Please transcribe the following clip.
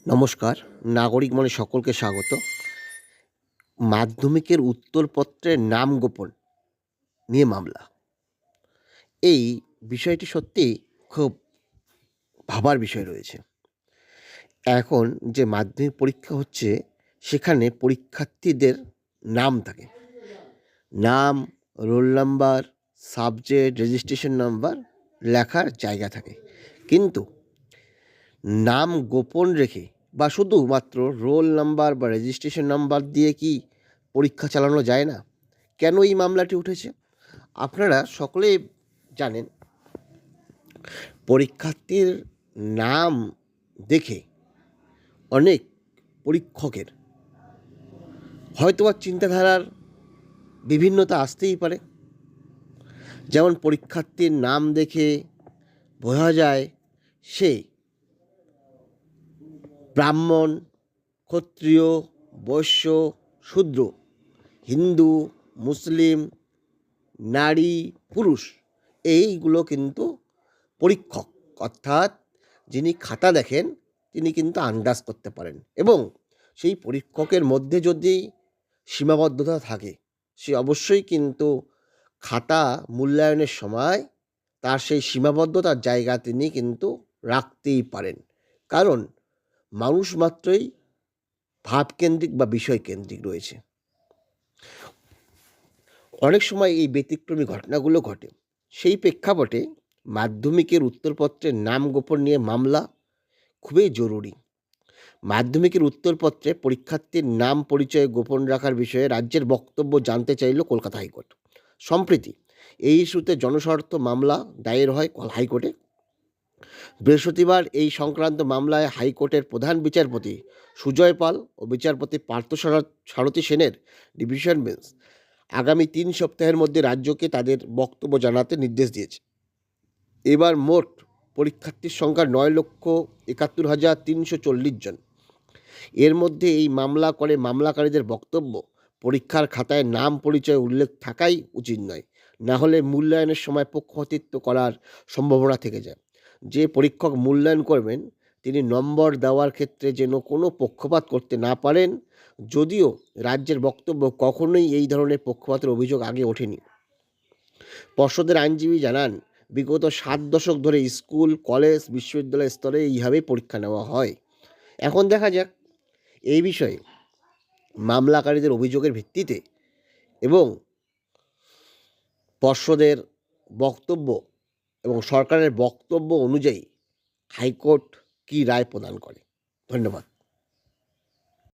নমস্কার, নাগরিক মনে সকলকে স্বাগত। মাধ্যমিকের উত্তরপত্রের নাম গোপন নিয়ে মামলা। এই বিষয়টি সত্যিই খুব ভাবার বিষয় রয়েছে। এখন যে মাধ্যমিক পরীক্ষা হচ্ছে, সেখানে পরীক্ষার্থীদের নাম থাকে। নাম, roll number, subject, registration number লেখার জায়গা থাকে। কিন্তু নাম গোপন রেখে বা শুধুমাত্র রোল নাম্বার বা রেজিস্ট্রেশন নাম্বার দিয়ে কি পরীক্ষা চালানো যায় না? কেন এই মামলাটি উঠেছে? আপনারা সকলেই জানেন, পরীক্ষার্থীর নাম দেখে অনেক পরীক্ষকের হয়তোবা চিন্তাধারার বিভিন্নতা আসতেই পারে। যেমন পরীক্ষার্থীর নাম দেখে বোঝা যায় সে ব্রাহ্মণ, ক্ষত্রিয়, বৈশ্য, শূদ্র, হিন্দু, মুসলিম, নারী, পুরুষ, এইগুলো কিন্তু পরীক্ষক অর্থাৎ যিনি খাতা দেখেন তিনি কিন্তু আন্দাজ করতে পারেন। এবং সেই পরীক্ষকের মধ্যে যদি সীমাবদ্ধতা থাকে, সে অবশ্যই কিন্তু খাতা মূল্যায়নের সময় তার সেই সীমাবদ্ধতার জায়গা তিনি কিন্তু রাখতেই পারেন। কারণ মানুষ মাত্রই ভাবকেন্দ্রিক বা বিষয়কেন্দ্রিক রয়েছে। অনেক সময় এই ব্যতিক্রমী ঘটনাগুলো ঘটে। সেই প্রেক্ষাপটে মাধ্যমিকের উত্তরপত্রের নাম গোপন নিয়ে মামলা খুবই জরুরি। মাধ্যমিকের উত্তরপত্রে পরীক্ষার্থীর নাম পরিচয় গোপন রাখার বিষয়ে রাজ্যের বক্তব্য জানতে চাইল কলকাতা হাইকোর্ট। সম্প্রতি এই ইস্যুতে জনস্বার্থ মামলা দায়ের হয় হাইকোর্টে। বৃহস্পতিবার এই সংক্রান্ত মামলায় হাইকোর্টের প্রধান বিচারপতি সুজয় পাল ও বিচারপতি পার্থসারথী সেনের ডিভিশন বেঞ্চ আগামী 3 সপ্তাহের মধ্যে রাজ্যকে তাদের বক্তব্য জানাতে নির্দেশ দিয়েছে। এবার মোট পরীক্ষার্থীর সংখ্যা 9,71,340 জন। এর মধ্যে এই মামলা করে মামলাকারীদের বক্তব্য, পরীক্ষার খাতায় নাম পরিচয় উল্লেখ থাকাই উচিত নয়, না হলে মূল্যায়নের সময় পক্ষপাতিত্ব করার সম্ভাবনা থেকে যায়। যে পরীক্ষক মূল্যায়ন করবেন তিনি নম্বর দেওয়ার ক্ষেত্রে যেন কোনো পক্ষপাত করতে না পারেন। যদিও রাজ্যের বক্তব্য, কখনোই এই ধরনের পক্ষপাতের অভিযোগ আগে ওঠেনি। পর্ষদের আইনজীবী জানান, বিগত 7 দশক ধরে স্কুল, কলেজ, বিশ্ববিদ্যালয় স্তরে এইভাবেই পরীক্ষা নেওয়া হয়। এখন দেখা যাক এই বিষয়ে মামলাকারীদের অভিযোগের ভিত্তিতে এবং পর্ষদের বক্তব্য এবং সরকারের বক্তব্য অনুযায়ী হাইকোর্ট কী রায় প্রদান করে। ধন্যবাদ।